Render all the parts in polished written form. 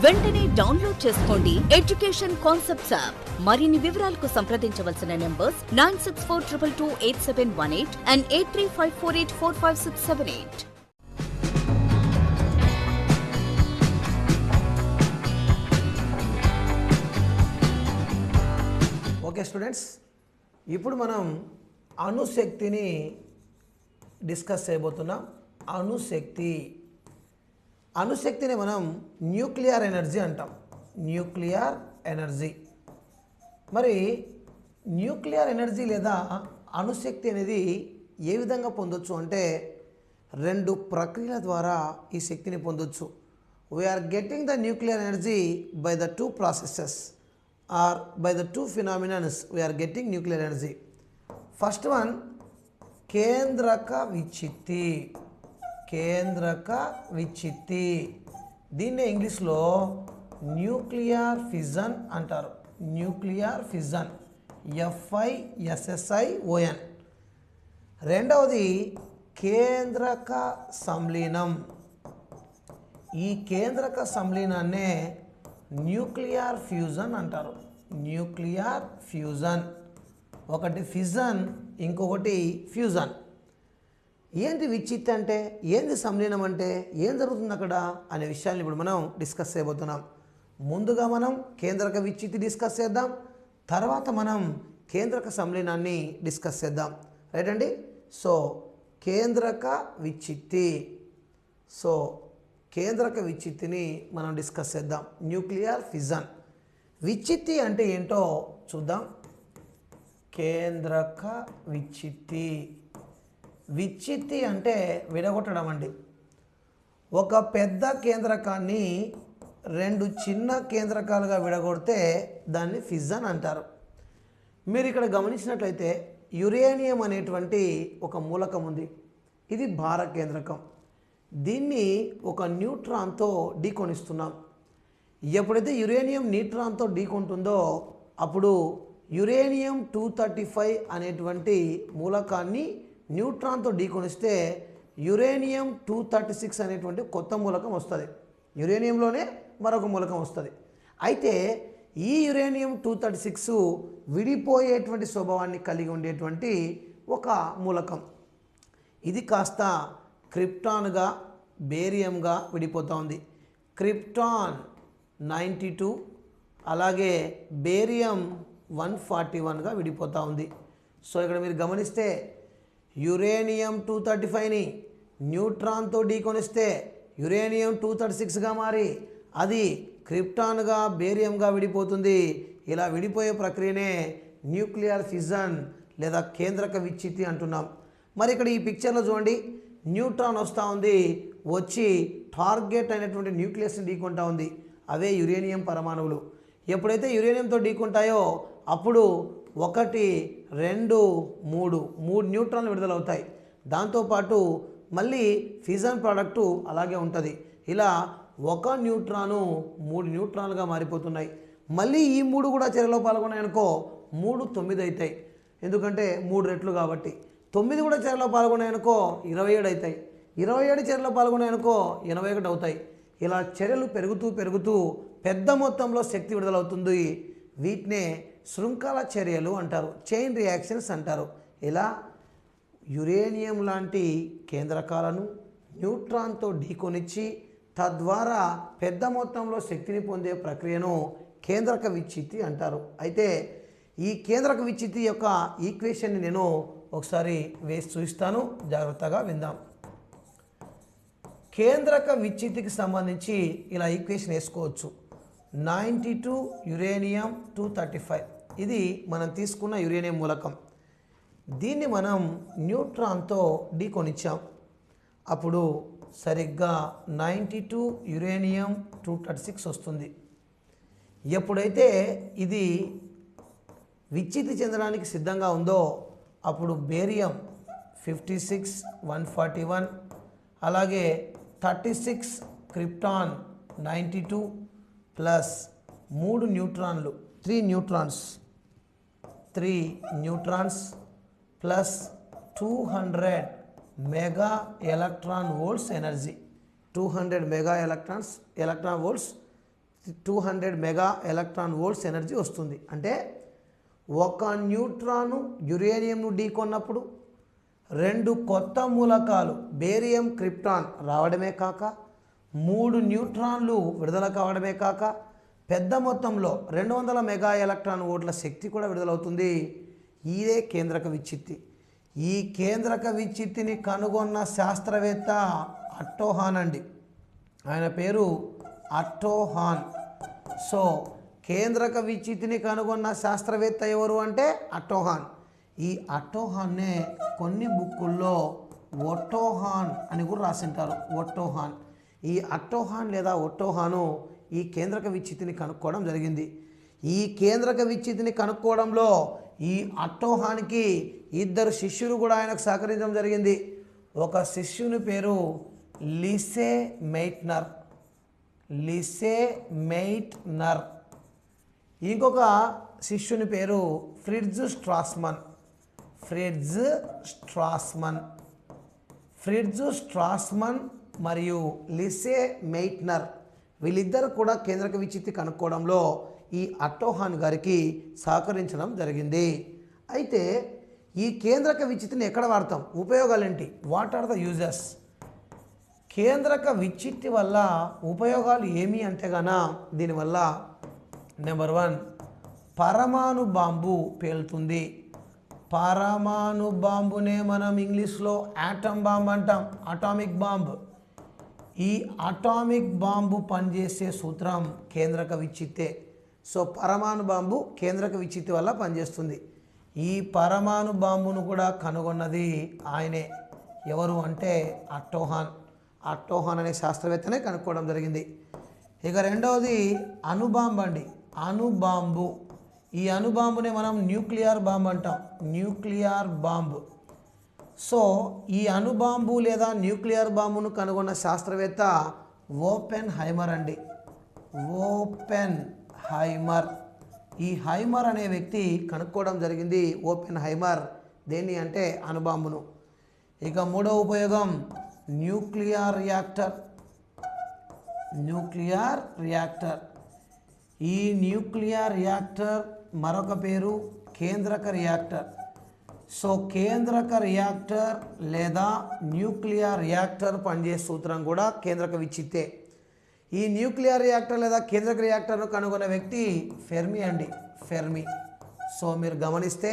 వెంటనే డౌన్లోడ్ చేసుకోండి education concepts app. మరిన్ని వివరాలకు సంప్రదించవలసిన నంబర్స్ 9642228718 and 8354845678. ఓకే స్టూడెంట్స్, ఇప్పుడు మనం అణుశక్తిని డిస్కస్ చేయబోతున్నాం. అణుశక్తిని మనం న్యూక్లియర్ ఎనర్జీ అంటాం. Nuclear energy. మరి న్యూక్లియర్ ఎనర్జీ లేదా అణుశక్తి అనేది ఏ విధంగా పొందొచ్చు అంటే రెండు ప్రక్రియల ద్వారా ఈ శక్తిని పొందొచ్చు. We're getting the nuclear energy by the two processes or by the two phenomena we are getting nuclear energy. First one, కేంద్రక విచ్చిత్తి. దీన్నే ఇంగ్లీష్లో న్యూక్లియర్ ఫిజన్ అంటారు. Nuclear fission, FISSION. రెండవది కేంద్రక సంలీనం. ఈ కేంద్రక సంలీనాన్నే న్యూక్లియర్ ఫ్యూజన్ అంటారు. Nuclear fusion. ఒకటి ఫిజన్, ఇంకొకటి ఫ్యూజన్. ఏంటి విచ్చిత్తి అంటే, ఏంది సంలీనం అంటే, ఏం జరుగుతుంది అక్కడ అనే విషయాన్ని ఇప్పుడు మనం డిస్కస్ చేయబోతున్నాం. ముందుగా మనం కేంద్రక విచ్చిత్తి డిస్కస్ చేద్దాం, తర్వాత మనం కేంద్రక సంలీనాన్ని డిస్కస్ చేద్దాం. రైట్ అండి. సో కేంద్రక విచ్చిత్తిని మనం డిస్కస్ చేద్దాం. Nuclear fission. విచ్చిత్తి అంటే ఏంటో చూద్దాం. కేంద్రక విచ్చిత్తి అంటే విడగొట్టడం అండి. ఒక పెద్ద కేంద్రకాన్ని రెండు చిన్న కేంద్రకాలుగా విడగొడితే దాన్ని ఫిజన్ అంటారు. మీరు ఇక్కడ గమనించినట్లయితే యురేనియం అనేటువంటి ఒక మూలకం ఉంది. ఇది భార కేంద్రకం. దీన్ని ఒక న్యూట్రాన్తో ఢీకొనిస్తున్నాం. ఎప్పుడైతే యురేనియం న్యూట్రాన్తో ఢీకొంటుందో అప్పుడు యురేనియం 235 అనేటువంటి మూలకాన్ని న్యూట్రాన్తో ఢీకొనిస్తే యురేనియం 236 అనేటువంటి కొత్త మూలకం వస్తుంది. యురేనియంలోనే మరొక మూలకం వస్తుంది. అయితే ఈ యురేనియం 236 విడిపోయేటువంటి స్వభావాన్ని కలిగి ఉండేటువంటి ఒక మూలకం. ఇది కాస్త క్రిప్టాన్గా, బేరియంగా విడిపోతూ ఉంది. క్రిప్టాన్ 92, అలాగే బేరియం 141గా విడిపోతూ ఉంది. సో ఇక్కడ మీరు గమనిస్తే యురేనియం 235ని న్యూట్రాన్తో ఢీకొనిస్తే యురేనియం 236గా మారి అది క్రిప్టాన్గా, బేరియంగా విడిపోతుంది. ఇలా విడిపోయే ప్రక్రియనే న్యూక్లియర్ ఫిజన్ లేదా కేంద్రక విచ్చిత్తి అంటున్నాం. మరి ఇక్కడ ఈ పిక్చర్లో చూడండి, న్యూట్రాన్ వస్తూ ఉంది, వచ్చి టార్గెట్ అయినటువంటి న్యూక్లియస్ని ఢీకొంటా ఉంది. అవే యురేనియం పరమాణువులు. ఎప్పుడైతే యురేనియంతో ఢీకొంటాయో అప్పుడు 1, 2, 3 న్యూట్రాన్లు విడుదలవుతాయి. దాంతోపాటు మళ్ళీ ఫిజన్ ప్రోడక్టు అలాగే ఉంటుంది. ఇలా ఒక న్యూట్రాను 3 న్యూట్రాన్లుగా మారిపోతున్నాయి. మళ్ళీ ఈ 3 కూడా చర్యలో పాల్గొన్నాయనుకో 3 9 అవుతాయి. ఎందుకంటే 3 రెట్లు కాబట్టి. 9 కూడా చర్యలో పాల్గొన్నాయనుకో 27 అవుతాయి. 27 చర్యలో పాల్గొన్నాయనుకో 81 అవుతాయి. ఇలా చర్యలు పెరుగుతూ పెద్ద మొత్తంలో శక్తి విడుదలవుతుంది. వీటినే శృంఖల చర్యలు అంటారు, చైన్ రియాక్షన్స్ అంటారు. ఇలా యురేనియం లాంటి కేంద్రకాలను న్యూట్రాన్తో ఢీకొనిచ్చి తద్వారా పెద్ద మొత్తంలో శక్తిని పొందే ప్రక్రియను కేంద్రక విచ్చిత్తి అంటారు. అయితే ఈ కేంద్రక విచ్చిత్తి యొక్క ఈక్వేషన్ని నేను ఒకసారి వేసి చూపిస్తాను, జాగ్రత్తగా విందాం. కేంద్రక విచ్చిత్తికి సంబంధించి ఇలా ఈక్వేషన్ వేసుకోవచ్చు. 92 యురేనియం 235 ఇది మనం తీసుకున్న యురేనియం మూలకం. దీన్ని మనం న్యూట్రాన్తో ఢీకొనిచ్చాం. అప్పుడు సరిగ్గా 92 యురేనియం 236 వస్తుంది. ఎప్పుడైతే ఇది విచ్చిత్తి చెందడానికి సిద్ధంగా ఉందో అప్పుడు బేరియం 56 141, అలాగే 36 krypton 92 plus 3 న్యూట్రాన్లు 3 neutrons plus 200 mega electron volts energy. 200 mega electron volts 200 mega electron volts energy వస్తుంది. అంటే ఒక న్యూట్రాను యురేనియంను ఢీకొన్నప్పుడు 2 కొత్త మూలకాలు బేరియం క్రిప్టాన్ రావడమే కాక 3 న్యూట్రాన్లు విడుదల కావడమే కాక పెద్ద మొత్తంలో 200 మెగా ఎలక్ట్రాన్ వోల్ట్ల శక్తి కూడా విడుదలవుతుంది. ఇదే కేంద్రక విచ్ఛిత్తి. ఈ కేంద్రక విచ్ఛిత్తిని కనుగొన్న శాస్త్రవేత్త అట్టో హాన్ అండి. ఆయన పేరు అట్టో హాన్. సో కేంద్రక విచ్ఛిత్తిని కనుగొన్న శాస్త్రవేత్త ఎవరు అంటే అట్టో హాన్. ఈ అట్టో హాన్నే కొన్ని బుక్కుల్లో ఒట్టో హాన్ అని కూడా రాసింటారు. ఒట్టో హాన్. ఈ అట్టో హాన్ లేదా ఒట్టో హాను ఈ కేంద్రక విచ్ఛిత్తిని కనుక్కోవడం జరిగింది. ఈ కేంద్రక విచ్ఛిత్తిని కనుక్కోవడంలో ఈ అట్టో హాన్కి 2 శిష్యులు కూడా ఆయనకు సహకరించడం జరిగింది. ఒక శిష్యుని పేరు లిసే మెయిట్నర్. లిసే మెయిట్నర్. ఇంకొక శిష్యుని పేరు ఫ్రిట్జ్ స్ట్రాస్మన్. ఫ్రిట్జ్ స్ట్రాస్మన్. ఫ్రిట్జ్ స్ట్రాస్మన్ మరియు లిసే మెయిట్నర్ వీళ్ళిద్దరు కూడా కేంద్రక విచ్ఛిత్తి కనుక్కోవడంలో ఈ అట్టో హాన్ గారికి సహకరించడం జరిగింది. అయితే ఈ కేంద్రక విచ్ఛిత్తిని ఎక్కడ వాడతాం, ఉపయోగాలేంటి, వాట్ ఆర్ ద యూజెస్? కేంద్రక విచ్ఛిత్తి వల్ల ఉపయోగాలు ఏమి అంటే గాన దీనివల్ల నెంబర్ 1 పరమాణు బాంబు పేలుతుంది. పరమాణు బాంబునే మనం ఇంగ్లీష్లో యాటమ్ బాంబ్ అంటాం, అటామిక్ బాంబ్. ఈ అటామిక్ బాంబు పనిచేసే సూత్రం కేంద్రక విచ్ఛిత్తే. సో పరమాణు బాంబు కేంద్రక విచ్ఛిత్తి వల్ల పనిచేస్తుంది. ఈ పరమాణు బాంబును కూడా కనుగొన్నది ఆయనే. ఎవరు అంటే అట్టో హాన్. అట్టో హాన్ అనే శాస్త్రవేత్తనే కనుక్కోవడం జరిగింది. ఇక రెండవది అణుబాంబు అండి. అణుబాంబు. ఈ అణుబాంబునే మనం న్యూక్లియర్ బాంబు అంటాం, న్యూక్లియర్ బాంబు. సో ఈ అణుబాంబు లేదా న్యూక్లియర్ బాంబును కనుగొన్న శాస్త్రవేత్త ఓపెన్ హైమర్ అండి. ఓపెన్ హైమర్. ఈ హైమర్ అనే వ్యక్తి కనుక్కోవడం జరిగింది. ఓపెన్ హైమర్ దేన్ని అంటే అణుబాంబును. ఇక మూడవ ఉపయోగం న్యూక్లియర్ రియాక్టర్. Nuclear reactor. ఈ న్యూక్లియర్ రియాక్టర్ మరొక పేరు కేంద్రక రియాక్టర్. సో కేంద్రక రియాక్టర్ లేదా న్యూక్లియర్ రియాక్టర్ పనిచేసే సూత్రం కూడా కేంద్రక విచ్ఛిత్తే. ఈ న్యూక్లియర్ రియాక్టర్ లేదా కేంద్రక రియాక్టర్ను కనుగొన్న వ్యక్తి ఫెర్మి అండి, ఫెర్మి. సో మీరు గమనిస్తే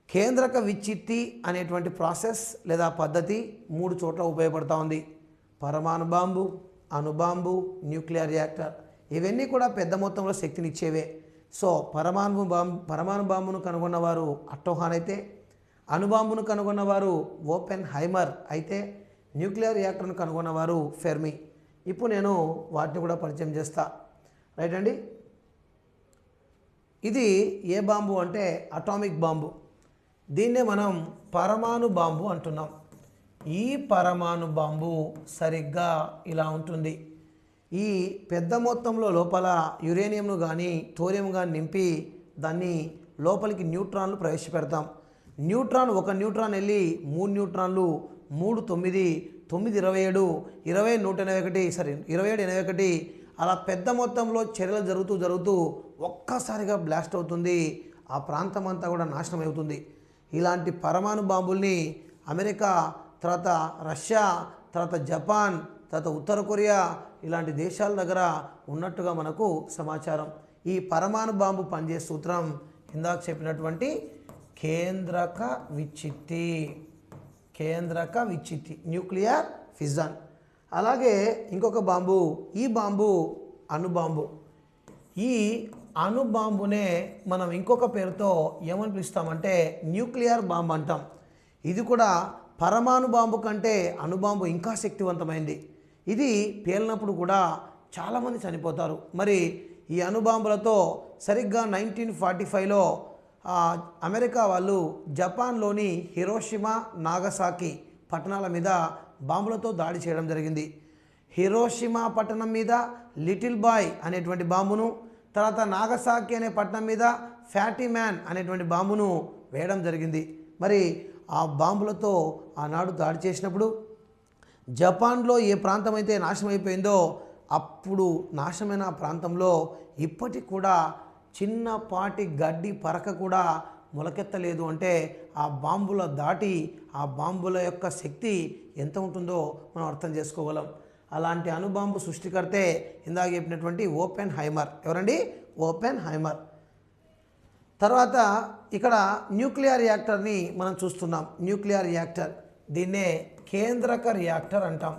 కేంద్రక విచ్ఛిత్తి అనేటువంటి ప్రాసెస్ లేదా పద్ధతి 3 చోట్ల ఉపయోగపడుతూ ఉంది. పరమాణు బాంబు, అణుబాంబు, న్యూక్లియర్ రియాక్టర్. ఇవన్నీ కూడా పెద్ద మొత్తంలో శక్తిని ఇచ్చేవే. సో పరమాణు బాంబును కనుగొన్నవారు అట్టో హాన్ అయితే, అణుబాంబును కనుగొన్నవారు ఓపెన్ హైమర్ అయితే, న్యూక్లియర్ రియాక్టర్ను కనుగొన్నవారు ఫెర్మి. ఇప్పుడు నేను వాటిని కూడా పరిచయం చేస్తా. రైట్ అండి. ఇది ఏ బాంబు అంటే అటామిక్ బాంబు. దీన్నే మనం పరమాణు బాంబు అంటున్నాం. ఈ పరమాణు బాంబు సరిగ్గా ఇలా ఉంటుంది. ఈ పెద్ద మొత్తంలో లోపల యురేనియంను కానీ థోరియం కానీ నింపి దాన్ని లోపలికి న్యూట్రాన్లు ప్రవేశపెడతాం. ఒక న్యూట్రాన్ వెళ్ళి 3 న్యూట్రాన్లు, 3 9, 9 27, 20 181, 27 81 అలా పెద్ద మొత్తంలో చర్యలు జరుగుతూ ఒక్కసారిగా బ్లాస్ట్ అవుతుంది. ఆ ప్రాంతం అంతా కూడా నాశనం అవుతుంది. ఇలాంటి పరమాణు బాంబుల్ని అమెరికా, తర్వాత రష్యా, తర్వాత జపాన్, తర్వాత ఉత్తర కొరియా ఇలాంటి దేశాల దగ్గర ఉన్నట్టుగా మనకు సమాచారం. ఈ పరమాణు బాంబు పనిచేసే సూత్రం ఇందాక చెప్పినటువంటి కేంద్రక విచ్ఛిత్తి. కేంద్రక విచ్ఛిత్తి, న్యూక్లియర్ ఫిజన్. అలాగే ఇంకొక బాంబు, ఈ బాంబు అణుబాంబు. ఈ అణుబాంబునే మనం ఇంకొక పేరుతో ఏమని పిలుస్తామంటే న్యూక్లియర్ బాంబు అంటాం. ఇది కూడా పరమాణు బాంబు కంటే అణుబాంబు ఇంకా శక్తివంతమైంది. ఇది పేలినప్పుడు కూడా చాలామంది చనిపోతారు. మరి ఈ అణుబాంబులతో సరిగ్గా 1945లో అమెరికా వాళ్ళు జపాన్లోని హిరోషిమా, నాగసాకి పట్టణాల మీద బాంబులతో దాడి చేయడం జరిగింది. హిరోషిమా పట్టణం మీద లిటిల్ బాయ్ అనేటువంటి బాంబును, తర్వాత నాగసాకి అనే పట్టణం మీద ఫ్యాటీ మ్యాన్ అనేటువంటి బాంబును వేయడం జరిగింది. మరి ఆ బాంబులతో ఆనాడు దాడి చేసినప్పుడు జపాన్లో ఏ ప్రాంతం అయితే నాశనం అయిపోయిందో అప్పుడు నాశనమైన ఆ ప్రాంతంలో ఇప్పటికి కూడా చిన్నపాటి గడ్డి పరక కూడా మొలకెత్తలేదు అంటే ఆ బాంబుల దాటి ఆ బాంబుల యొక్క శక్తి ఎంత ఉంటుందో మనం అర్థం చేసుకోగలం. అలాంటి అణుబాంబు సృష్టికర్తే ఇందాక చెప్పినటువంటి ఓపెన్ హైమర్. ఎవరండి? ఓపెన్ హైమర్. తర్వాత ఇక్కడ న్యూక్లియర్ రియాక్టర్ని మనం చూస్తున్నాం. న్యూక్లియర్ రియాక్టర్, దీన్నే కేంద్రక రియాక్టర్ అంటాం.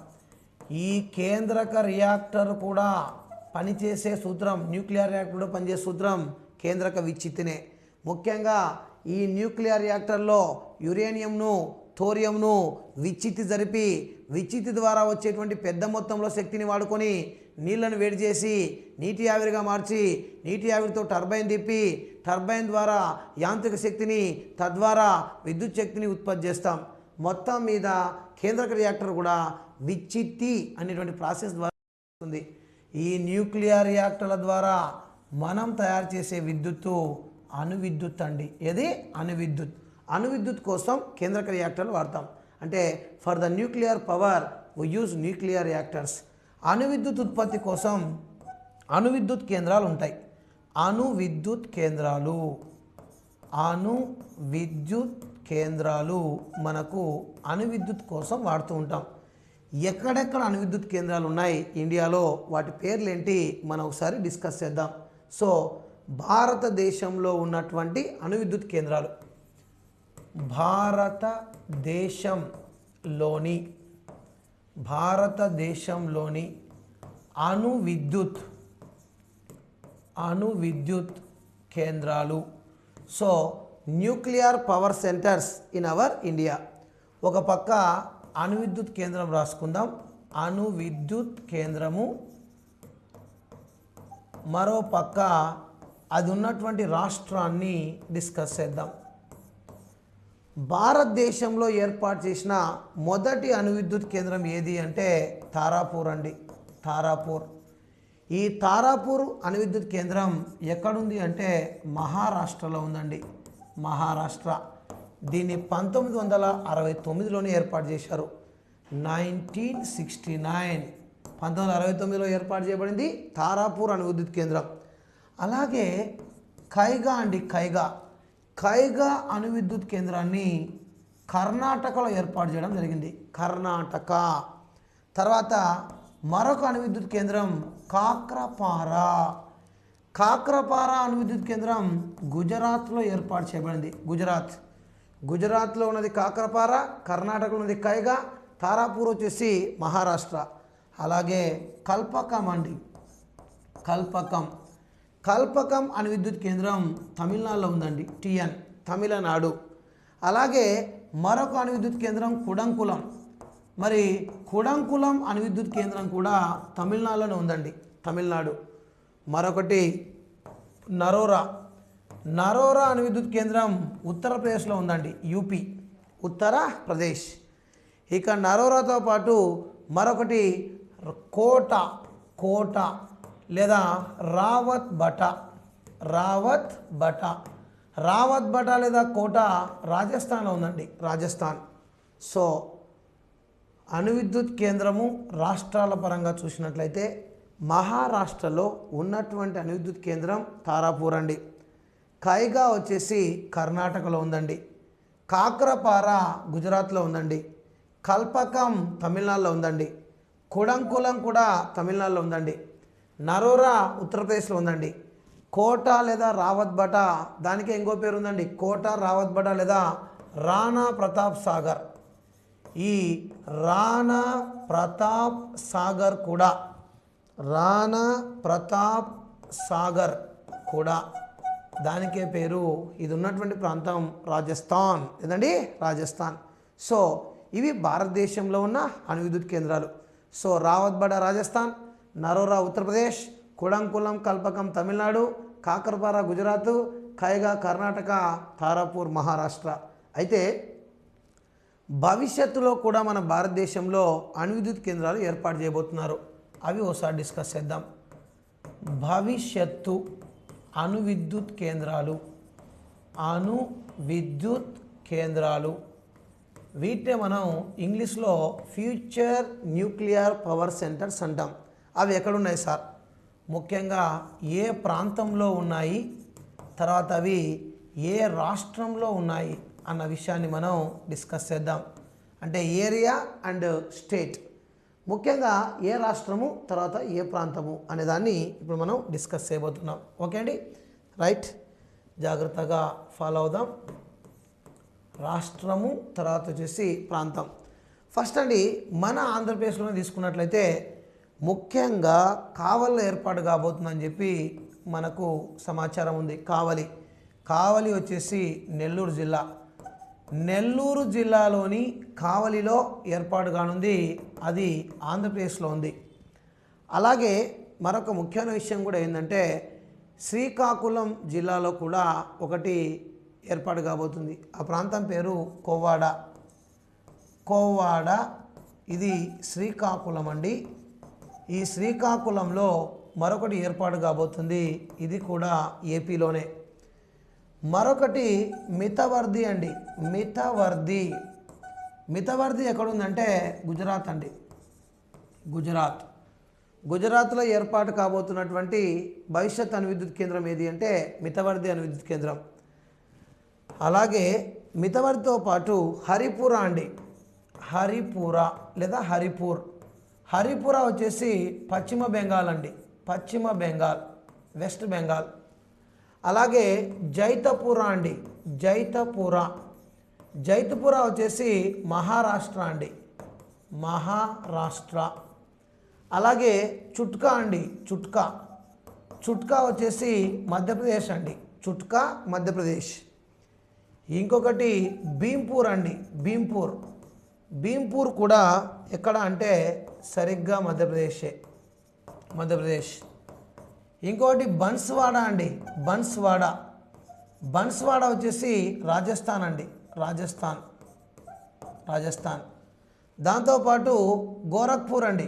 ఈ కేంద్రక రియాక్టర్ కూడా పనిచేసే సూత్రం, న్యూక్లియర్ రియాక్టర్ కూడా పనిచేసే సూత్రం కేంద్రక విచ్ఛిత్తినే. ముఖ్యంగా ఈ న్యూక్లియర్ రియాక్టర్లో యురేనియంను, థోరియంను విచ్ఛిత్తి జరిపి విచ్ఛిత్తి ద్వారా వచ్చేటువంటి పెద్ద మొత్తంలో శక్తిని వాడుకొని నీళ్లను వేడి చేసి నీటి ఆవిరిగా మార్చి నీటి ఆవిరితో టర్బైన్ తిప్పి టర్బైన్ ద్వారా యాంత్రిక శక్తిని, తద్వారా విద్యుత్ శక్తిని ఉత్పత్తి చేస్తాం. మొత్తం మీద కేంద్రక రియాక్టర్ కూడా విచ్ఛిత్తి అనేటువంటి ప్రాసెస్ ద్వారా ఉంది. ఈ న్యూక్లియర్ రియాక్టర్ల ద్వారా మనం తయారు చేసే విద్యుత్తు అణువిద్యుత్ అండి. ఏది? అణువిద్యుత్. అణువిద్యుత్ కోసం కేంద్రక రియాక్టర్లు వాడతాం. అంటే for the nuclear power we use nuclear reactors. అణువిద్యుత్ ఉత్పత్తి కోసం అణువిద్యుత్ కేంద్రాలు ఉంటాయి. అణువిద్యుత్ కేంద్రాలు, అణువిద్యుత్ కేంద్రాలు మనకు అణువిద్యుత్ కోసం వాడుతూ ఉంటాం. ఎక్కడెక్కడ అణువిద్యుత్ కేంద్రాలు ఉన్నాయి ఇండియాలో, వాటి పేర్లు ఏంటి మనం ఒకసారి డిస్కస్ చేద్దాం. సో భారతదేశంలో ఉన్నటువంటి అణువిద్యుత్ కేంద్రాలు, భారతదేశంలోని అణువిద్యుత్ కేంద్రాలు. So nuclear power centres in our India. ఒక పక్క అణువిద్యుత్ కేంద్రం రాసుకుందాం, అణువిద్యుత్ కేంద్రము. మరో పక్క అది ఉన్నటువంటి రాష్ట్రాన్ని డిస్కస్ చేద్దాం. భారతదేశంలో ఏర్పాటు చేసిన మొదటి అణువిద్యుత్ కేంద్రం ఏది అంటే తారాపూర్ అండి. తారాపూర్. ఈ తారాపూర్ అణువిద్యుత్ కేంద్రం ఎక్కడుంది అంటే మహారాష్ట్రలో ఉందండి. మహారాష్ట్ర. దీన్ని 1969లోనే ఏర్పాటు చేశారు. 1969 1969లో ఏర్పాటు చేయబడింది తారాపూర్ అణువిద్యుత్ కేంద్రం. అలాగే కైగా అండి, కైగా అణువిద్యుత్ కేంద్రాన్ని కర్ణాటకలో ఏర్పాటు చేయడం జరిగింది. కర్ణాటక. తర్వాత మరొక అణువిద్యుత్ కేంద్రం కాక్రపారా అణువిద్యుత్ కేంద్రం గుజరాత్లో ఏర్పాటు చేయబడింది. గుజరాత్లో ఉన్నది కాక్రపారా, కర్ణాటకలో ఉన్నది కైగా, తారాపూర్ వచ్చేసి మహారాష్ట్ర. అలాగే కల్పకం అండి, కల్పకం అణువిద్యుత్ కేంద్రం తమిళనాడులో ఉందండి. టిఎన్, తమిళనాడు. అలాగే మరొక అణువిద్యుత్ కేంద్రం కుడంకులం. మరి కుడంకులం అణువిద్యుత్ కేంద్రం కూడా తమిళనాడులోనే ఉందండి, తమిళనాడు. మరొకటి నరోరా అణువిద్యుత్ కేంద్రం ఉత్తరప్రదేశ్లో ఉందండి, యూపీ, ఉత్తరప్రదేశ్. ఇక నరోరాతో పాటు మరొకటి కోట లేదా రావత్ బటా లేదా కోట రాజస్థాన్లో ఉందండి, రాజస్థాన్. సో అణువిద్యుత్ కేంద్రము రాష్ట్రాల పరంగా చూసినట్లయితే మహారాష్ట్రలో ఉన్నటువంటి అణువిద్యుత్ కేంద్రం తారాపూర్ అండి. కైగా వచ్చేసి కర్ణాటకలో ఉందండి. కాక్రపారా గుజరాత్లో ఉందండి. కల్పకం తమిళనాడులో ఉందండి. కుడంకులం కూడా తమిళనాడులో ఉందండి. నరోరా ఉత్తరప్రదేశ్లో ఉందండి. కోట లేదా రావత్ బటా, దానికే ఇంకో పేరు ఉందండి, కోట రావత్ బటా లేదా రాణా ప్రతాప్ సాగర్. ఈ రాణా ప్రతాప్ సాగర్ కూడా దానికే పేరు. ఇది ఉన్నటువంటి ప్రాంతం రాజస్థాన్. ఏదండి? రాజస్థాన్. సో ఇవి భారతదేశంలో ఉన్న అణువిద్యుత్ కేంద్రాలు. సో రావత్ బడా రాజస్థాన్, నరోరా ఉత్తరప్రదేశ్, కుడంకులం కల్పకం తమిళనాడు, కాకరపారా గుజరాత్, కైగా కర్ణాటక, తారాపూర్ మహారాష్ట్ర. అయితే భవిష్యత్తులో కూడా మన భారతదేశంలో అణువిద్యుత్ కేంద్రాలు ఏర్పాటు చేయబోతున్నారు. అవి ఒకసారి డిస్కస్ చేద్దాం. భవిష్యత్తు అణువిద్యుత్ కేంద్రాలు వీటినే మనం ఇంగ్లీష్లో ఫ్యూచర్ న్యూక్లియర్ పవర్ సెంటర్స్ అంటాం. అవి ఎక్కడున్నాయి సార్, ముఖ్యంగా ఏ ప్రాంతంలో ఉన్నాయి, తర్వాత అవి ఏ రాష్ట్రంలో ఉన్నాయి అన్న విషయాన్ని మనం డిస్కస్ చేద్దాం. అంటే ఏరియా అండ్ స్టేట్, ముఖ్యంగా ఏ రాష్ట్రము తర్వాత ఏ ప్రాంతము అనే దాన్ని ఇప్పుడు మనం డిస్కస్ చేయబోతున్నాం. ఓకే అండి, రైట్, జాగ్రత్తగా ఫాలో అవుదాం. రాష్ట్రము తర్వాత వచ్చేసి ప్రాంతం. ఫస్ట్ అండి, మన ఆంధ్రప్రదేశ్లో తీసుకున్నట్లయితే ముఖ్యంగా కావలిలో ఏర్పాటు కాబోతుందని చెప్పి మనకు సమాచారం ఉంది. కావలి వచ్చేసి నెల్లూరు జిల్లా. నెల్లూరు జిల్లాలోని కావలిలో ఏర్పాటు కానుంది, అది ఆంధ్రప్రదేశ్లో ఉంది. అలాగే మరొక ముఖ్యమైన విషయం కూడా ఏంటంటే శ్రీకాకుళం జిల్లాలో కూడా ఒకటి ఏర్పాటు కాబోతుంది. ఆ ప్రాంతం పేరు కోవ్వాడ. ఇది శ్రీకాకుళం అండి. ఈ శ్రీకాకుళంలో మరొకటి ఏర్పాటు కాబోతుంది, ఇది కూడా ఏపీలోనే. మరొకటి మితవర్ది అండి. మితవర్ది ఎక్కడుందంటే గుజరాత్ అండి. గుజరాత్లో ఏర్పాటు కాబోతున్నటువంటి భవిష్యత్ అణువిద్యుత్ కేంద్రం ఏది అంటే మితవర్ది అణువిద్యుత్ కేంద్రం. అలాగే మితవర్దితో పాటు హరిపుర అండి. హరిపుర లేదా హరిపుర వచ్చేసి పశ్చిమ బెంగాల్ అండి. వెస్ట్ బెంగాల్. అలాగే జైతపుర అండి. జైతపుర వచ్చేసి మహారాష్ట్ర అండి. అలాగే చుట్కా అండి. చుట్కా వచ్చేసి మధ్యప్రదేశ్ అండి. మధ్యప్రదేశ్. ఇంకొకటి భీంపూర్ అండి. భీంపూర్ కూడా ఎక్కడ అంటే సరిగ్గా మధ్యప్రదేశ్. ఇంకొకటి బన్స్వాడ అండి. బన్స్వాడ వచ్చేసి రాజస్థాన్ అండి. రాజస్థాన్. దాంతోపాటు గోరఖ్పూర్ అండి.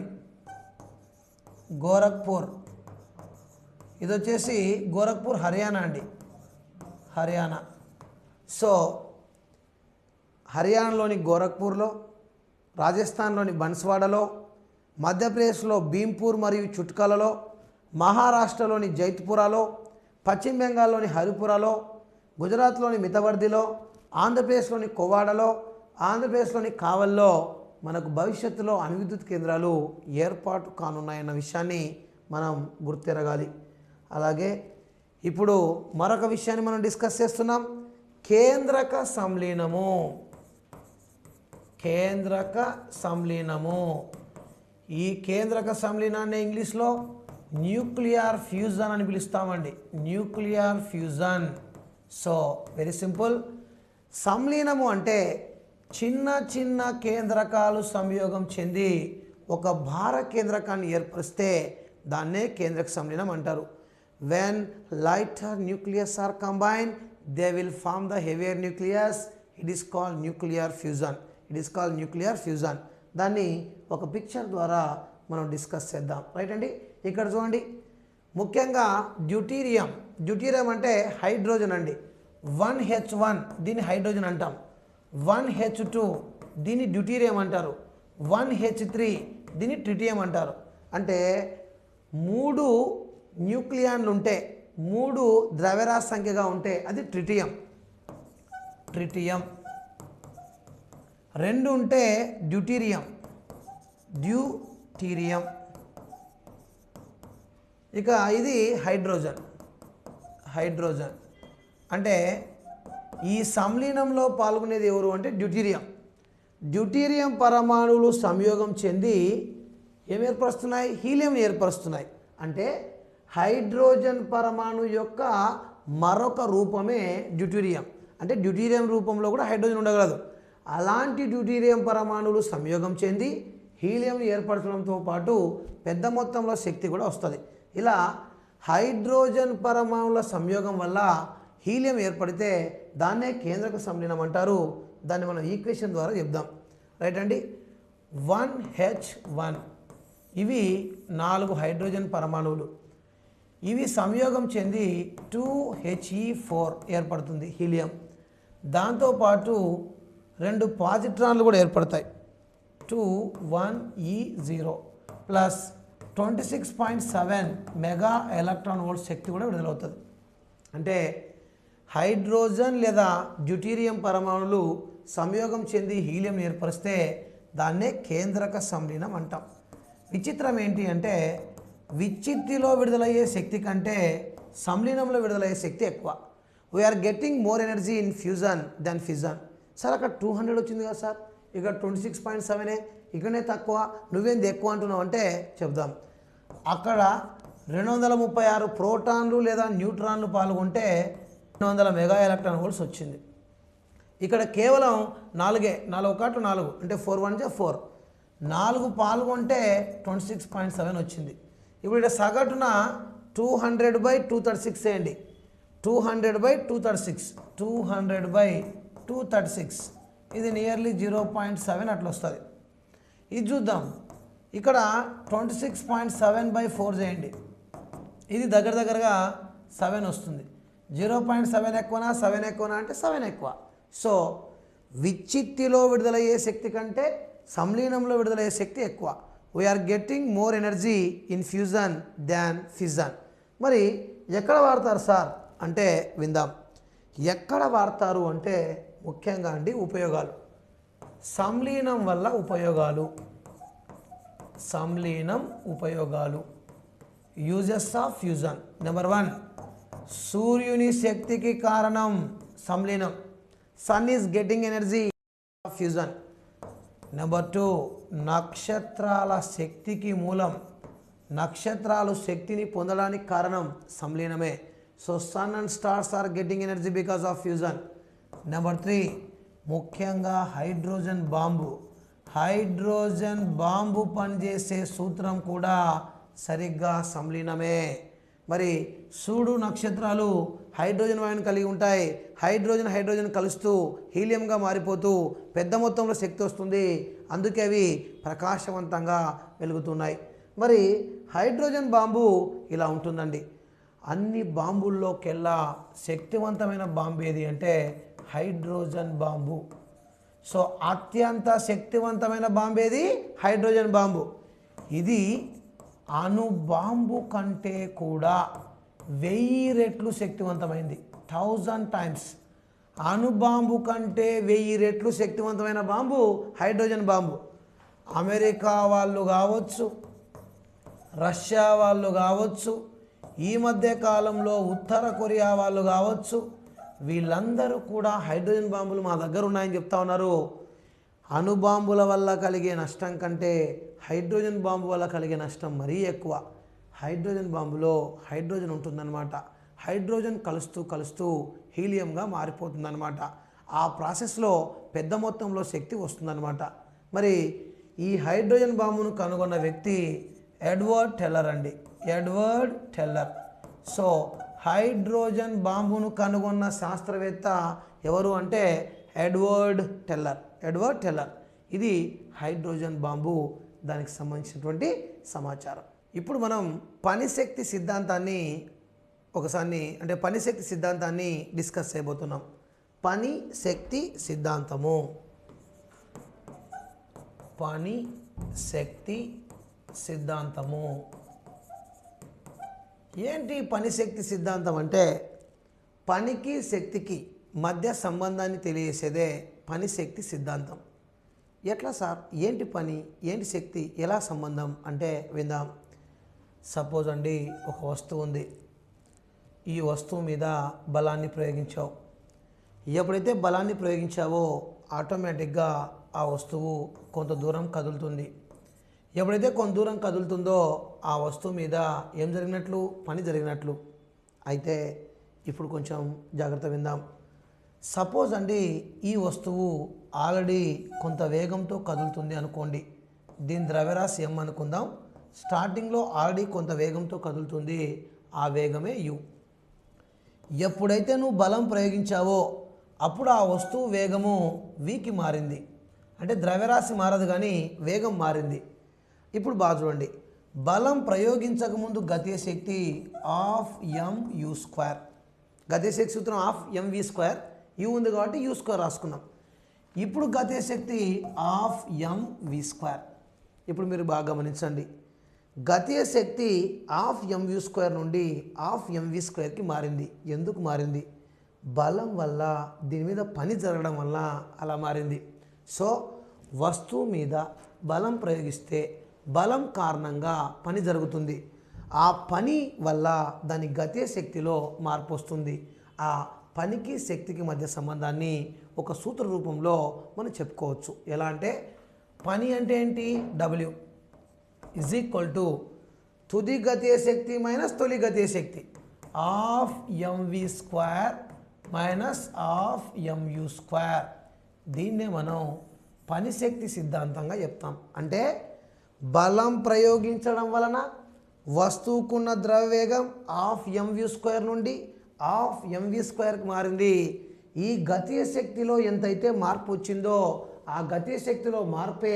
ఇది వచ్చేసి గోరఖ్పూర్ హర్యానా అండి. సో హర్యానాలోని గోరఖ్పూర్లో, రాజస్థాన్లోని బన్స్వాడలో, మధ్యప్రదేశ్లో భీంపూర్ మరియు చుట్కాలలో, మహారాష్ట్రలోని జైత్పురాలో, పశ్చిమ బెంగాల్లోని హరిపురాలో, గుజరాత్లోని మితవర్దిలో, ఆంధ్రప్రదేశ్లోని కోవాడలో, ఆంధ్రప్రదేశ్లోని కావల్లో మనకు భవిష్యత్తులో అణువిద్యుత్ కేంద్రాలు ఏర్పాటు కానున్నాయన్న విషయాన్ని మనం గుర్తెరగాలి. అలాగే ఇప్పుడు మరొక విషయాన్ని మనం డిస్కస్ చేస్తున్నాం, కేంద్రక సంలీనము. ఈ కేంద్రక సంలీనాన్ని ఇంగ్లీష్లో న్యూక్లియర్ ఫ్యూజన్ అని పిలుస్తామండి. So very simple. సంలీనము అంటే చిన్న చిన్న కేంద్రకాలు సంయోగం చెంది ఒక భార కేంద్రకాన్ని ఏర్పరిస్తే దాన్నే కేంద్రక సంలీనం అంటారు. When lighter nucleus are combined they will form the heavier nucleus. It is called nuclear fusion. దాన్ని ఒక పిక్చర్ ద్వారా మనం డిస్కస్ చేద్దాం. రైట్ అండి, ఇక్కడ చూడండి. ముఖ్యంగా డ్యూటీరియం అంటే హైడ్రోజన్ అండి. 1H1 దీన్ని హైడ్రోజన్ అంటాం. 1H2 దీన్ని డ్యూటీరియం అంటారు. 1H3 దీన్ని ట్రిటియం అంటారు. అంటే 3 న్యూక్లియాన్లు ఉంటే, 3 ద్రవ్యరాశి సంఖ్యగా ఉంటే అది ట్రిటియం. 2 ఉంటే డ్యూటీరియం. ఇక ఇది హైడ్రోజన్. అంటే ఈ సంలీనంలో పాల్గొనేది ఎవరు అంటే డ్యూటీరియం పరమాణువులు సంయోగం చెంది ఏం ఏర్పరుస్తున్నాయి? హీలియం ఏర్పరుస్తున్నాయి. అంటే హైడ్రోజన్ పరమాణు యొక్క మరొక రూపమే డ్యూటీరియం. అంటే డ్యూటీరియం రూపంలో కూడా హైడ్రోజన్ ఉండగలదు. అలాంటి డ్యూటీరియం పరమాణువులు సంయోగం చెంది హీలియం ఏర్పరచడంతో పాటు పెద్ద మొత్తంలో శక్తి కూడా వస్తుంది. ఇలా హైడ్రోజన్ పరమాణువుల సంయోగం వల్ల హీలియం ఏర్పడితే దాన్నే కేంద్రక సంలీనం అంటారు. దాన్ని మనం ఈక్వేషన్ ద్వారా చెప్దాం. రైట్ అండి. 1H1 ఇవి 4 హైడ్రోజన్ పరమాణువులు. ఇవి సంయోగం చెంది 2He4 ఏర్పడుతుంది హీలియం. దాంతోపాటు 2 పాజిట్రాన్లు కూడా ఏర్పడతాయి. 2 1 E0 plus 26.7 mega electron volt శక్తి కూడా విడుదలవుతుంది. అంటే హైడ్రోజన్ లేదా డ్యూటీరియం పరమాణువులు సంయోగం చెంది హీలియం ఏర్పరిస్తే దాన్నే కేంద్రక సంలీనం అంటాం. విచిత్రం ఏంటి అంటే విచ్చిత్తిలో విడుదలయ్యే శక్తి కంటే సంలీనంలో విడుదలయ్యే శక్తి ఎక్కువ. We're getting more energy in fusion than fission. Sir అక్కడ 200 వచ్చింది కదా సార్, ఇక్కడ 26.7 ఇక్కడనే తక్కువ, నువ్వేంది ఎక్కువ అంటున్నావు అంటే చెప్దాం. అక్కడ 236 ప్రోటాన్లు లేదా న్యూట్రాన్లు పాల్గొంటే 200 మెగా ఎలక్ట్రాన్ వోల్ట్స్ వచ్చింది. ఇక్కడ కేవలం 4 4 అంటే 4 1 4 4 పాల్గొంటే 26.7 వచ్చింది. ఇప్పుడు ఇక్కడ సగటున 200/236 వేయండి. 200/236 200/236 ఇది నియర్లీ 0.7 అట్లా వస్తుంది. ఇది చూద్దాం. ఇక్కడ 26.7/4 చేయండి. ఇది దగ్గరగా 7 వస్తుంది. 0.7 ఎక్కువనా 7 ఎక్కువనా అంటే 7 ఎక్కువ. సో విచ్చిత్తిలో విడుదలయ్యే శక్తి కంటే సంలీనంలో విడుదలయ్యే శక్తి ఎక్కువ. We're getting more energy in fusion than fission. మరి ఎక్కడ వాడతారు సార్ అంటే విందాం. ఎక్కడ వాడతారు అంటే ముఖ్యంగా అండి ఉపయోగాలు, సంలీనం వల్ల ఉపయోగాలు, సంలీనం ఉపయోగాలు, యూజెస్ ఆఫ్ ఫ్యూజన్. నెంబర్ 1, సూర్యుని శక్తికి కారణం సంలీనం. Sun is getting energy of fusion. Number 2, నక్షత్రాల శక్తికి మూలం, నక్షత్రాలు శక్తిని పొందడానికి కారణం సంలీనమే. So sun and stars are getting energy because of fusion. Number 3, ముఖ్యంగా హైడ్రోజన్ బాంబు, హైడ్రోజన్ బాంబు పనిచేసే సూత్రం కూడా సరిగ్గా సంలీనమే. మరి సూడు నక్షత్రాలు హైడ్రోజన్ వాయువుని కలిగి ఉంటాయి. హైడ్రోజన్ కలుస్తూ హీలియంగా మారిపోతూ పెద్ద మొత్తంలో శక్తి వస్తుంది. అందుకే అవి ప్రకాశవంతంగా వెలుగుతున్నాయి. మరి హైడ్రోజన్ బాంబు ఇలా ఉంటుందండి. అన్ని బాంబుల్లోకెల్లా శక్తివంతమైన బాంబు ఏది అంటే హైడ్రోజన్ బాంబు. సో అత్యంత శక్తివంతమైన బాంబు ఏది? Hydrogen bomb. ఇది అణు బాంబు కంటే కూడా 1000 రెట్లు శక్తివంతమైంది. 1000 టైమ్స్. అణు బాంబు కంటే 1000 రెట్లు శక్తివంతమైన బాంబు హైడ్రోజన్ బాంబు. అమెరికా వాళ్ళు కావచ్చు, రష్యా వాళ్ళు కావచ్చు, ఈ మధ్య కాలంలో ఉత్తర కొరియా వాళ్ళు కావచ్చు, వీళ్ళందరూ కూడా హైడ్రోజన్ బాంబులు మా దగ్గర ఉన్నాయని చెప్తా ఉన్నారు. అణుబాంబుల వల్ల కలిగే నష్టం కంటే హైడ్రోజన్ బాంబు వల్ల కలిగే నష్టం మరీ ఎక్కువ. హైడ్రోజన్ బాంబులో హైడ్రోజన్ ఉంటుందన్నమాట. హైడ్రోజన్ కలుస్తూ హీలియంగా మారిపోతుందన్నమాట. ఆ ప్రాసెస్లో పెద్ద మొత్తంలో శక్తి వస్తుందన్నమాట. మరి ఈ హైడ్రోజన్ బాంబును కనుగొన్న వ్యక్తి ఎడ్వర్డ్ టెల్లర్ అండి. Edward teller. సో హైడ్రోజన్ బాంబును కనుగొన్న శాస్త్రవేత్త ఎవరు అంటే ఎడ్వర్డ్ టెల్లర్. Edward teller. ఇది హైడ్రోజన్ బాంబు, దానికి సంబంధించినటువంటి సమాచారం. ఇప్పుడు మనం పనిశక్తి సిద్ధాంతాన్ని పనిశక్తి సిద్ధాంతాన్ని డిస్కస్ చేయబోతున్నాం. పని శక్తి సిద్ధాంతము. పని శక్తి సిద్ధాంతము ఏంటి? పనిశక్తి సిద్ధాంతం అంటే పనికి శక్తికి మధ్య సంబంధాన్ని తెలియజేసేదే పనిశక్తి సిద్ధాంతం. ఎట్లా సార్? ఏంటి పని, ఏంటి శక్తి, ఎలా సంబంధం అంటే విందాం. సపోజ్ అండి, ఒక వస్తువు ఉంది. ఈ వస్తువు మీద బలాన్ని ప్రయోగించావు. ఎప్పుడైతే బలాన్ని ప్రయోగించావో ఆటోమేటిక్గా ఆ వస్తువు కొంత దూరం కదులుతుంది. ఎప్పుడైతే కొంత దూరం కదులుతుందో ఆ వస్తువు మీద ఏం జరిగినట్లు? పని జరిగినట్లు. అయితే ఇప్పుడు కొంచెం జాగ్రత్త విందాం. సపోజ్ అండి, ఈ వస్తువు ఆల్రెడీ కొంత వేగంతో కదులుతుంది అనుకోండి. దీని ద్రవ్యరాశి m అనుకుందాం. స్టార్టింగ్లో ఆల్రెడీ కొంత వేగంతో కదులుతుంది, ఆ వేగమే u. ఎప్పుడైతే నువ్వు బలం ప్రయోగించావో అప్పుడు ఆ వస్తువు వేగము vకి మారింది. అంటే ద్రవ్యరాశి మారదు కానీ వేగం మారింది. ఇప్పుడు బాగా చూడండి, బలం ప్రయోగించకముందు గతియ శక్తి ఆఫ్ mv². గతియ శక్తి సూత్రం ఆఫ్ mv². u ఉంది కాబట్టి u² రాసుకున్నాం. ఇప్పుడు గతియ శక్తి ఆఫ్ mv². ఇప్పుడు మీరు బాగా గమనించండి, గతీయ శక్తి హాఫ్ ఎంవి స్క్వేర్ నుండి హాఫ్ ఎంవి స్క్వేర్కి మారింది. ఎందుకు మారింది? బలం వల్ల, దీని మీద పని జరగడం వల్ల అలా మారింది. సో వస్తువు మీద బలం ప్రయోగిస్తే బలం కారణంగా పని జరుగుతుంది. ఆ పని వల్ల దాని గతీయ శక్తిలో మార్పు వస్తుంది. ఆ పనికి శక్తికి మధ్య సంబంధాన్ని ఒక సూత్ర రూపంలో మనం చెప్పుకోవచ్చు. ఎలా అంటే పని అంటే ఏంటి? W ఈజ్ ఈక్వల్ టు తుది గతీయ శక్తి మైనస్ తొలి గతీయ శక్తి half MV square minus half MU square. దీన్నే మనం పని శక్తి సిద్ధాంతంగా చెప్తాం. అంటే బలం ప్రయోగించడం వలన వస్తువుకున్న ద్రవ్యవేగం హాఫ్ ఎంవి స్క్వేర్ నుండి హాఫ్ ఎంవి స్క్వేర్కి మారింది. ఈ గతీయ శక్తిలో ఎంతైతే మార్పు వచ్చిందో ఆ గతీయ శక్తిలో మార్పే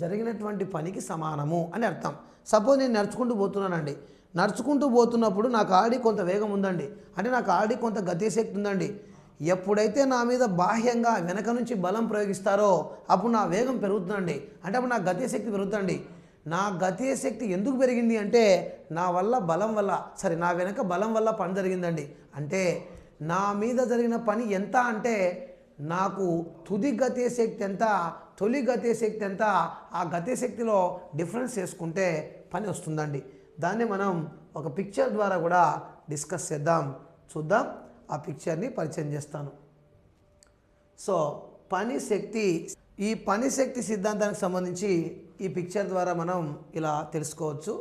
జరిగినటువంటి పనికి సమానము అని అర్థం. సపోజ్ నేను నడుచుకుంటూ పోతున్నానండి. నడుచుకుంటూ పోతున్నప్పుడు నాకు ఆల్రెడీ కొంత వేగం ఉందండి, అంటే నాకు ఆల్రెడీ కొంత గతీయ శక్తి ఉందండి. ఎప్పుడైతే నా మీద బాహ్యంగా వెనక నుంచి బలం ప్రయోగిస్తారో అప్పుడు నా వేగం పెరుగుతుందండి, అంటే అప్పుడు నా గతీయ శక్తి పెరుగుతుందండి. నా గతీయ శక్తి ఎందుకు పెరిగింది అంటే నా వల్ల బలం వల్ల, సరే నా వెనక బలం వల్ల పని జరిగిందండి. అంటే నా మీద జరిగిన పని ఎంత అంటే నాకు తుది గతీయ శక్తి ఎంత, తొలి గతీయ శక్తి ఎంత, ఆ గతీయ శక్తిలో డిఫరెన్స్ చేసుకుంటే పని వస్తుందండి. దాన్ని మనం ఒక పిక్చర్ ద్వారా కూడా డిస్కస్ చేద్దాం. చూద్దాం, ఆ పిక్చర్ని పరిచయం చేస్తాను. సో పని శక్తి, ఈ పని శక్తి సిద్ధాంతానికి సంబంధించి ఈ పిక్చర్ ద్వారా మనం ఇలా తెలుసుకోవచ్చు.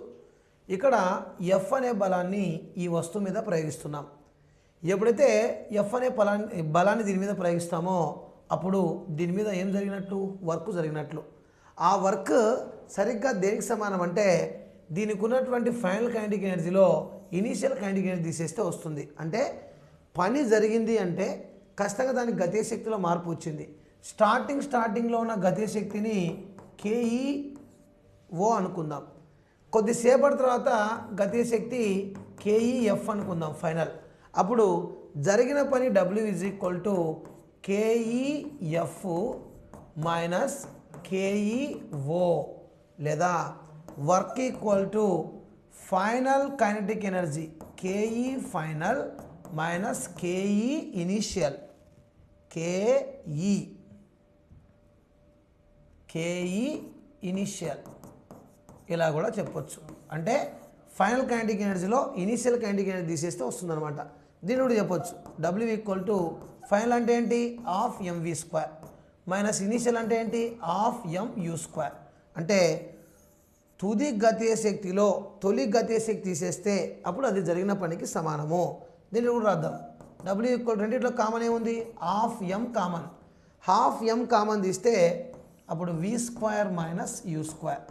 ఇక్కడ ఎఫ్ అనే బలాన్ని ఈ వస్తువు మీద ప్రయోగిస్తున్నాం. ఎప్పుడైతే ఎఫ్ అనే బలాన్ని దీని మీద ప్రయోగిస్తామో అప్పుడు దీని మీద ఏం జరిగినట్లు? వర్క్ జరిగినట్లు. ఆ వర్క్ సరిగ్గా దేనికి సమానం అంటే దీనికి ఉన్నటువంటి ఫైనల్ కైనెటిక్ ఎనర్జీలో ఇనీషియల్ కైనెటిక్ ఎనర్జీ తీసేస్తే వస్తుంది. అంటే పని జరిగింది అంటే ఖచ్చితంగా దానికి గతీయ శక్తిలో మార్పు వచ్చింది. స్టార్టింగ్లో ఉన్న గతీయ శక్తిని KEO అనుకుందాం. కొద్దిసేపటి తర్వాత గతీయ శక్తి KEF అనుకుందాం ఫైనల్. అప్పుడు జరిగిన పని W is equal to KEF minus KEO లేదా work equal to final kinetic energy KE final minus KE initial KE initial ఇలా కూడా చెప్పొచ్చు. అంటే ఫైనల్ కైనెటిక్ ఎనర్జీలో ఇనిషియల్ కైనెటిక్ ఎనర్జీ తీసేస్తే వస్తుందన్నమాట. దీన్ని కూడా చెప్పొచ్చు. W ఈక్వల్ టు ఫైనల్ అంటే ఏంటి? Half MV square minus initial అంటే ఏంటి? Half MU square. అంటే తుది గతీయ శక్తిలో తొలి గతీయ శక్తి తీసేస్తే అప్పుడు అది జరిగిన పనికి సమానము. దీన్ని కూడా రాద్దాం. W ఈక్వల్ రెండిట్లో కామన్ ఏముంది? హాఫ్ ఎం కామన్. హాఫ్ ఎం కామన్ తీస్తే అప్పుడు V square minus you square.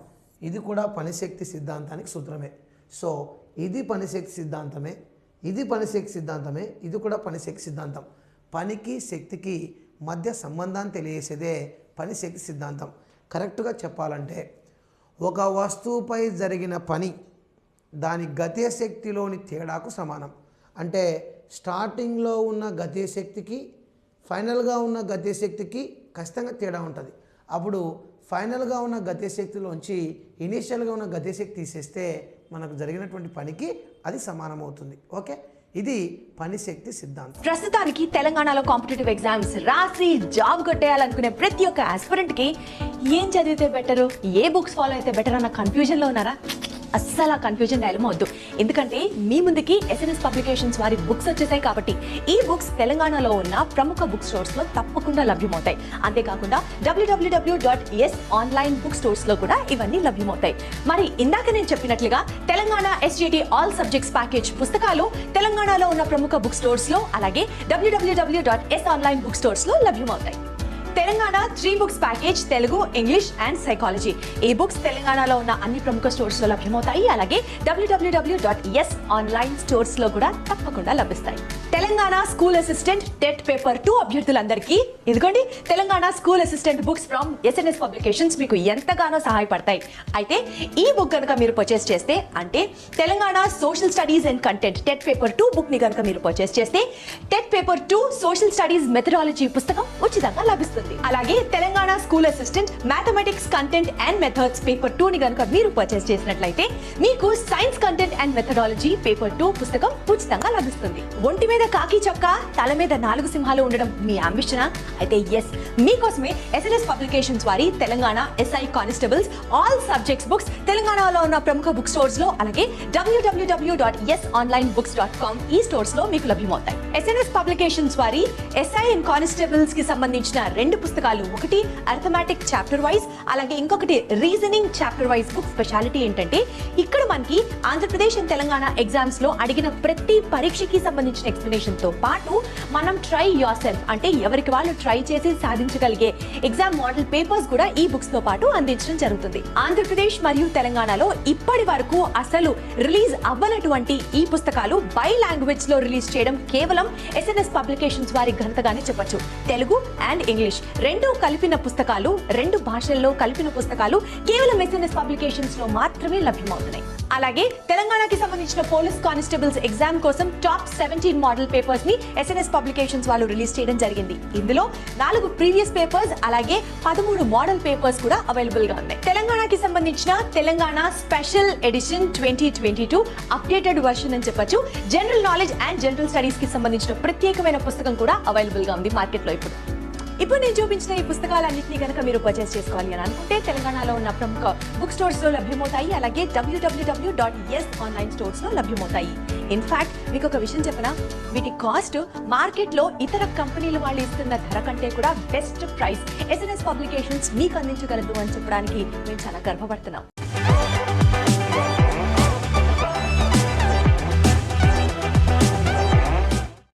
ఇది కూడా పనిశక్తి సిద్ధాంతానికి సూత్రమే. సో ఇది పనిశక్తి సిద్ధాంతమే, ఇది పనిశక్తి సిద్ధాంతమే, ఇది కూడా పనిశక్తి సిద్ధాంతం. పనికి శక్తికి మధ్య సంబంధాన్ని తెలియజేసేదే పనిశక్తి సిద్ధాంతం. కరెక్ట్గా చెప్పాలంటే ఒక వస్తువుపై జరిగిన పని దాని గతీయ శక్తిలోని తేడాకు సమానం. అంటే స్టార్టింగ్లో ఉన్న గతీయ శక్తికి ఫైనల్గా ఉన్న గతీయ శక్తికి ఖచ్చితంగా తేడా ఉంటుంది. అప్పుడు ఫైనల్గా ఉన్న గతీయ శక్తిలోంచి ఇనీషియల్గా ఉన్న గతీయ శక్తి తీసేస్తే మనకు జరిగినటువంటి పనికి అది సమానమవుతుంది. ఓకే, ఇది పనిశక్తి సిద్ధాంతం. ప్రస్తుతానికి తెలంగాణలో కాంపిటేటివ్ ఎగ్జామ్స్ రాసి జాబ్ కొట్టేయాలనుకునే ప్రతి ఒక్క ఆస్పిరెంట్ కి ఏం చదివితే బెటర్, ఏ బుక్స్ ఫాలో అయితే బెటర్ అన్న కన్ఫ్యూజన్ లో ఉన్నారా? అస్సలు ఆ కన్ఫ్యూజన్ వద్దు. ఎందుకంటే మీ ముందుకి SNS పబ్లికేషన్స్ వారి బుక్స్ వచ్చేసాయి కాబట్టి ఈ బుక్స్ తెలంగాణలో ఉన్న ప్రముఖ బుక్ స్టోర్స్ లో తప్పకుండా లభ్యమవుతాయి. అంతేకాకుండా www.sonlinebookstores లో కూడా ఇవన్నీ లభ్యమవుతాయి. మరి ఇందాక నేను చెప్పినట్లుగా Telangana SGT all subjects package పుస్తకాలు తెలంగాణలో ఉన్న ప్రముఖ బుక్ స్టోర్స్ లో అలాగే www.sonlinebookstores లో లభ్యమవుతాయి. Telangana 3 books package Telugu, English and psychology. ఈ బుక్స్ తెలంగాణలో ఉన్న అన్ని ప్రముఖ స్టోర్స్ లో లభ్యమవుతాయి. అలాగే www.sonlinestores లో కూడా తప్పకుండా లభిస్తాయి. Telangana school assistant TET paper 2 అభ్యర్థులందరికీ ఇదిగోండి Telangana school assistant books from SNS publications మీకు ఎంతగానో సహాయపడతాయి. అయితే ఈ బుక్ కనుక మీరు పర్చేస్ చేస్తే, అంటే Telangana social studies and content TET paper 2 book ని కనుక మీరు పర్చేస్ చేస్తే TET paper 2 social studies methodology పుస్తకం ఉచితంగా లభిస్తుంది. అలాగే Telangana school assistant mathematics content and methods paper 2 ని కనుక మీరు పర్చేస్ చేసినట్లయితే మీకు science content and methodology paper 2 పుస్తకం ఉచితంగా లభిస్తుంది. ఒంటి మీద కాకి చొక్కా, తల మీద 4 సింహాలు ఉండడం మీ అంబిషనా? అయితే ఎస్, మీకోసమే ఎస్ఎన్ఎస్ పబ్లికేషన్స్ వారి Telangana SI constables all subjects books తెలంగాణలో ఉన్న ప్రముఖ బుక్ స్టోర్స్ లో, అలాగే www.yesonlinebooks.com ఈ స్టోర్స్ లో మీకు లభ్యమవుతాయి. ఎస్ఎన్ఎస్ పబ్లికేషన్స్ వారి ఎస్ఐ అండ్ కానిస్టేబుల్స్ కి సంబంధించిన 2 పుస్తకాలు, ఒకటి అర్థమెటిక్ చాప్టర్ వైజ్, అలాగే ఇంకొకటి reasoning chapter wise book. Speciality ఏంటంటే ఇక్కడ మనకి ఆంధ్రప్రదేశ్ అండ్ తెలంగాణ ఎగ్జామ్స్ లో అడిగిన ప్రతి పరీక్షకి సంబంధించిన ఎక్స్ప్లెనేషన్ తో పాటు మనం ట్రై యువర్ సెల్ఫ్, అంటే ఎవరికి వాళ్ళు ట్రై చేసి సాధించగలిగే ఎగ్జామ్ మోడల్ పేపర్స్ కూడా ఈ బుక్స్ తో పాటు అందించడం జరుగుతుంది. ఆంధ్రప్రదేశ్ మరియు తెలంగాణలో ఇప్పటి వరకు అసలు రిలీజ్ అవ్వనటువంటి ఈ పుస్తకాలు బై లాంగ్వేజ్ లో రిలీజ్ చేయడం కేవలం ఎస్ఎన్ఎస్ పబ్లికేషన్స్ వారి ఘనతగానే చెప్పొచ్చు. తెలుగు అండ్ ఇంగ్లీష్ రెండు కలిపిన పుస్తకాలు, 2 భాషల్లో కలిపిన పుస్తకాలు కేవలం ఎస్ఎన్ఎస్ పబ్లికేషన్స్ లో మాత్రమే లభ్యమవుతున్నాయి. అలాగే తెలంగాణకి సంబంధించిన పోలీస్ కానిస్టేబుల్స్ ఎగ్జామ్ కోసం టాప్ 17 మోడల్ పేపర్స్ ని ఎస్ఎన్ఎస్ పబ్లికేషన్స్ వాళ్ళు రిలీజ్ చేయడం జరిగింది. ఇందులో 4 ప్రీవియస్ పేపర్స్, అలాగే 13 మోడల్ పేపర్స్ కూడా అవైలబుల్ గా ఉన్నాయి. తెలంగాణకి సంబంధించిన Telangana special edition 2022 updated version అని చెప్పొచ్చు. General knowledge and general studies కి సంబంధించిన ప్రత్యేకమైన పుస్తకం కూడా అవైలబుల్ గా ఉంది మార్కెట్ లో. ఇప్పుడు నేను చూపించిన ఈ పుస్తకాలన్నింటినీ కనుక మీరు పర్చేస్ చేసుకోవాలి అని అనుకుంటే తెలంగాణలో ఉన్న ప్రముఖ బుక్ స్టోర్స్ లో లభ్యమవుతాయి, అలాగే www.yesonline స్టోర్స్ లో లభ్యమవుతాయి. ఇన్ఫాక్ట్ మీకు ఒక విషయం చెప్పనా, వీటి కాస్ట్ మార్కెట్ లో ఇతర కంపెనీల వాళ్ళు ఇస్తున్న ధర కంటే కూడా బెస్ట్ ప్రైస్ ఎస్ఎన్ఎస్ పబ్లికేషన్స్ మీకు అందించగలదు అని చెప్పడానికి మేము చాలా గర్వపడుతున్నాం.